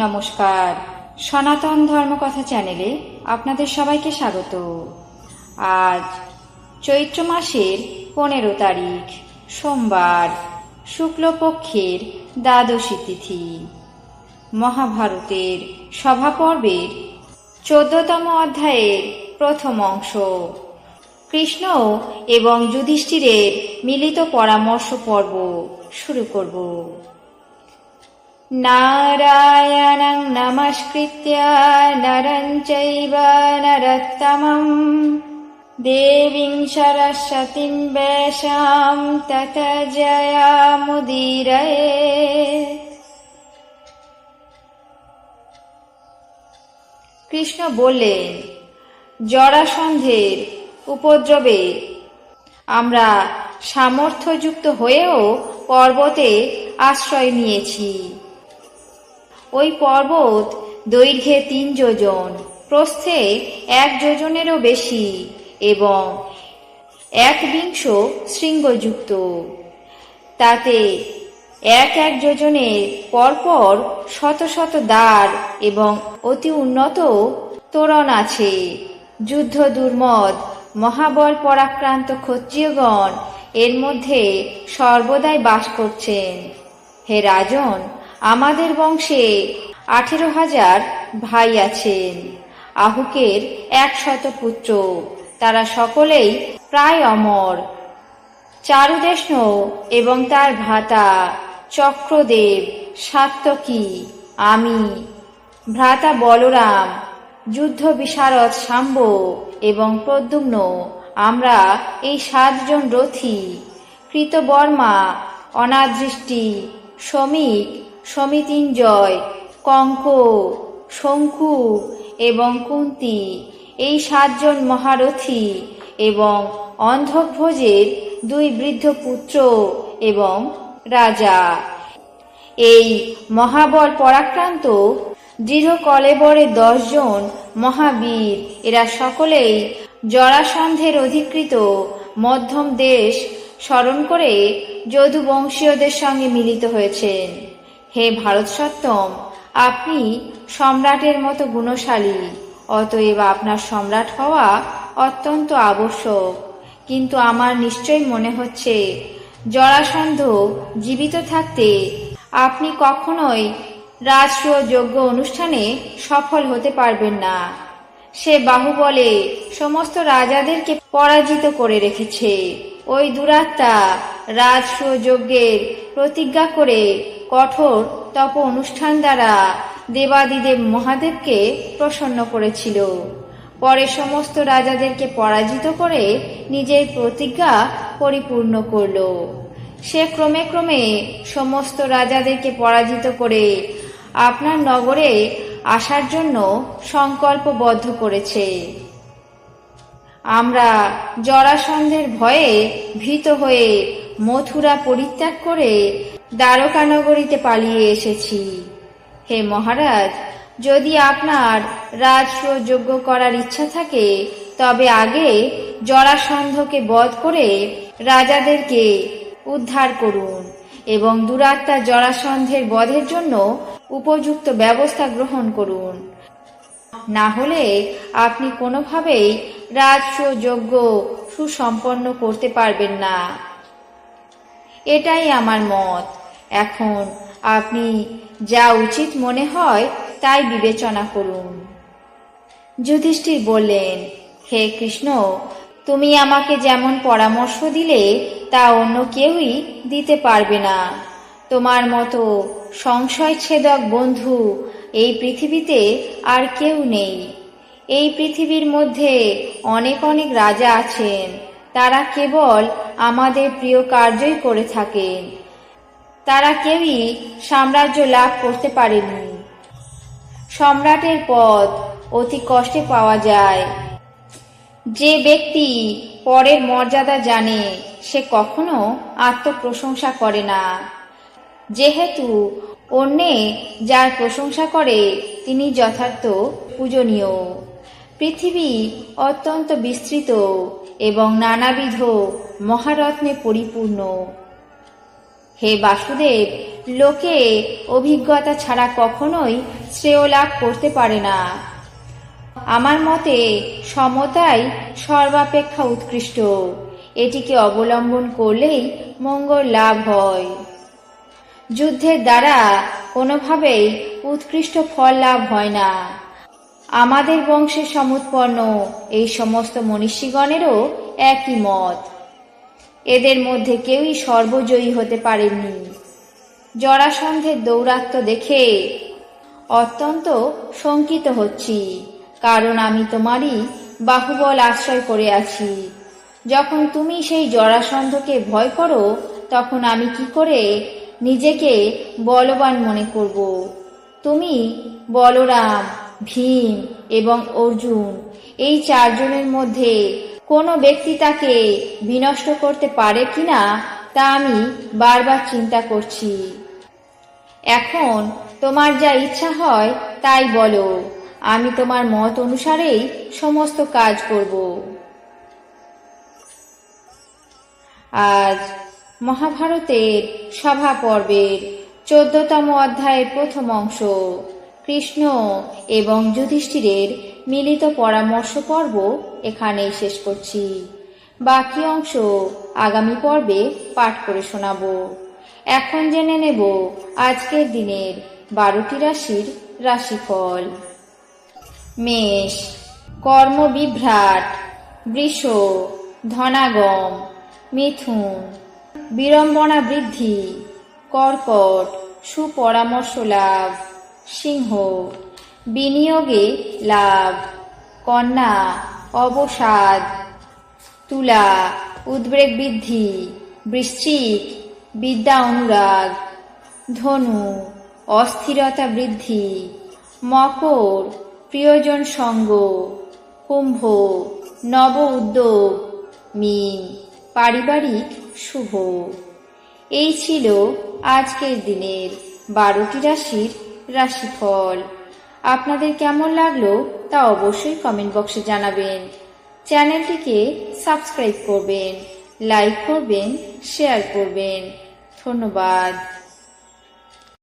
নমস্কার, সনাতন ধর্মকথা চ্যানেলে আপনাদের সবাইকে স্বাগত। আজ চৈত্র মাসের 15 তারিখ সোমবার, শুক্লপক্ষের দ্বাদশী তিথি। মহাভারতের সভাপর্বের 14তম অধ্যায়ের প্রথম অংশ। কৃষ্ণ এবং যুধিষ্ঠিরের মিলিত পরামর্শ পর্ব শুরু করব। নারায়ণং নমস্কৃত্য নরং চৈব নরোত্তমং দেবীং সরস্বতীং ব্যাসাং ততো জয়মুদীরয়েৎ। কৃষ্ণ বললেন, জরাসন্ধের উপদ্রবে আমরা সামর্থ্যযুক্ত হয়েও পর্বতে আশ্রয় নিয়েছি। ওই পর্বত দৈর্ঘ্যে 3 যোজন, প্রস্থে 1 যোজনেরও বেশি এবং 21 শৃঙ্গযুক্ত। তাতে এক যোজনের পরপর শত শত দ্বার এবং অতি উন্নত তোরণ আছে। যুদ্ধ দুর্মদ মহাবল পরাক্রান্ত ক্ষত্রিয়গণ এর মধ্যে সর্বদাই বাস করছেন। হে রাজন, আমাদের বংশে 18,000 ভাই আছেন। আহুকের 100 পুত্র, তারা সকলেই প্রায় অমর। চারুদেষ্ণ এবং তার ভ্রাতা চক্রদেব, সাত্যকী, আমি, ভ্রাতা বলরাম, যুদ্ধ বিশারদ শাম্ব এবং প্রদ্যুম্ন, আমরা এই 7 জন রথী। কৃতবর্মা, অনাদৃষ্টি, শমিক, সমিতিঞ্জয়, কঙ্ক, শঙ্কু এবং কুন্তী, এই 7 জন মহারথী এবং অন্ধভোজের 2 বৃদ্ধ পুত্র এবং রাজা। এই মহাবল পরাক্রান্ত দৃঢ় কলেবরে 10 জন মহাবীর, এরা সকলেই জরাসন্ধের অধিকৃত মধ্যম দেশ স্মরণ করে যদুবংশীয়দের সঙ্গে মিলিত হয়েছেন। হে ভারতসত্তম, আপনি সম্রাটের মতো গুণশালী, অতএব আপনার সম্রাট হওয়া অত্যন্ত আবশ্যক। কিন্তু আমার নিশ্চয় মনে হচ্ছে জরাসন্ধ জীবিত থাকতে আপনি কখনোই রাজসূয় যজ্ঞ অনুষ্ঠানে সফল হতে পারবেন না। সে বাহুবলে সমস্ত রাজাদেরকে পরাজিত করে রেখেছে। ওই দুরাত্মা রাজসূয় যজ্ঞের প্রতিজ্ঞা করে কঠোর তপ অনুষ্ঠান দ্বারা দেবাদিদেব মহাদেবকে প্রসন্ন করেছিল। পরে সমস্ত রাজাদেরকে পরাজিত করে নিজের প্রতিজ্ঞা পরিপূর্ণ করল। সে ক্রমে ক্রমে সমস্ত রাজাদেরকে পরাজিত করে আপনার নগরে আসার জন্য সংকল্পবদ্ধ করেছে। আমরা জরাসন্ধের ভয়ে ভীত হয়ে মথুরা পরিত্যাগ করে দ্বারকা নগরীতে পালিয়ে এসেছি। হে মহারাজ, যদি আপনার রাজসূয় যজ্ঞ করার ইচ্ছা থাকে তবে আগে জরাসন্ধকে বধ করে রাজাদেরকে উদ্ধার করুন এবং দুরাত্মা জরাসন্ধের বধের জন্য উপযুক্ত ব্যবস্থা গ্রহণ করুন। না হলে আপনি কোনোভাবেই রাজসূয় যজ্ঞ সুসম্পন্ন করতে পারবেন না। এটাই আমার মত। এখন আপনি যা উচিত মনে হয় তাই বিবেচনা করুন। যুধিষ্ঠির বললেন, হে কৃষ্ণ, তুমি আমাকে যেমন পরামর্শ দিলে তা অন্য কেউই দিতে পারবে না। তোমার মতো সংশয়ছেদক বন্ধু এই পৃথিবীতে আর কেউ নেই। এই পৃথিবীর মধ্যে অনেক অনেক রাজা আছেন, তারা কেবল আমাদের প্রিয় কার্যই করে থাকেন। তারা কেউই সাম্রাজ্য লাভ করতে পারেনি। সম্রাটের পদ অতি কষ্টে পাওয়া যায়। যে ব্যক্তি পরের মর্যাদা জানে সে কখনো আত্মপ্রশংসা করে না। যেহেতু অন্যে যার প্রশংসা করে তিনি যথার্থ পূজনীয়। পৃথিবী অত্যন্ত বিস্তৃত এবং নানাবিধ মহারত্নে পরিপূর্ণ। হে বাসুদেব, লোকে অভিজ্ঞতা ছাড়া কখনোই শ্রেয় লাভ করতে পারে না। আমার মতে সমতাই সর্বাপেক্ষা উৎকৃষ্ট। এটিকে অবলম্বন করলেই মঙ্গল লাভ হয়। যুদ্ধের দ্বারা কোনোভাবেই উৎকৃষ্ট ফল লাভ হয় না। আমাদের বংশে সমুৎপন্ন এই সমস্ত মনীষীগণেরও একই মত। এদের মধ্যে কেউই সর্বজয়ী হতে পারেননি। জরাসন্ধের দৌরাত্ম্য দেখে অত্যন্ত শঙ্কিত হচ্ছি, কারণ আমি তোমারই বাহুবল আশ্রয় করে আছি। যখন তুমি সেই জরাসন্ধকে ভয় করো, তখন আমি কি করে নিজেকে বলবান মনে করব? তুমি বলরাম, ভীম এবং অর্জুন, এই চারজনের মধ্যে কোনো ব্যক্তি তাকে বিনষ্ট করতে পারে কিনা তা আমি বারবার চিন্তা করছি। এখন তোমার যা ইচ্ছা হয় তাই বলো, আমি তোমার মত অনুসারেই সমস্ত কাজ করব। আজ মহাভারতের সভা পর্বের 14তম অধ্যায়ের প্রথম অংশ, কৃষ্ণ এবং যুধিষ্ঠিরের মিলিত পরামর্শ পর্ব এখানেই শেষ করছি। বাকি অংশ আগামী পর্বে পাঠ করে শোনাব। এখন জেনে নেব আজকের দিনের 12টি রাশির রাশিফল। মেষ, কর্মবিভ্রাট। বৃষ, ধনাগম। মিথুন, বিড়ম্বনা বৃদ্ধি। কর্কট, সুপরামর্শ লাভ। সিংহ, বিনিয়োগে লাভ। কন্যা, অবসাদ। তুলা, উদ্বেগ বৃদ্ধি। বৃশ্চিক, বিদ্যা অনুরাগ। ধনু, অস্থিরতা বৃদ্ধি। মকর, প্রিয়জন সঙ্গ। কুম্ভ, নব উদ্যোগ। মীন, পারিবারিক শুভ। এই ছিল আজকের দিনের 12টি রাশির রাশিফল। আপনাদের কেমন লাগলো তা অবশ্যই কমেন্ট বক্সে জানাবেন। চ্যানেলটিকে সাবস্ক্রাইব করবেন, লাইক করবেন, শেয়ার করবেন। ধন্যবাদ।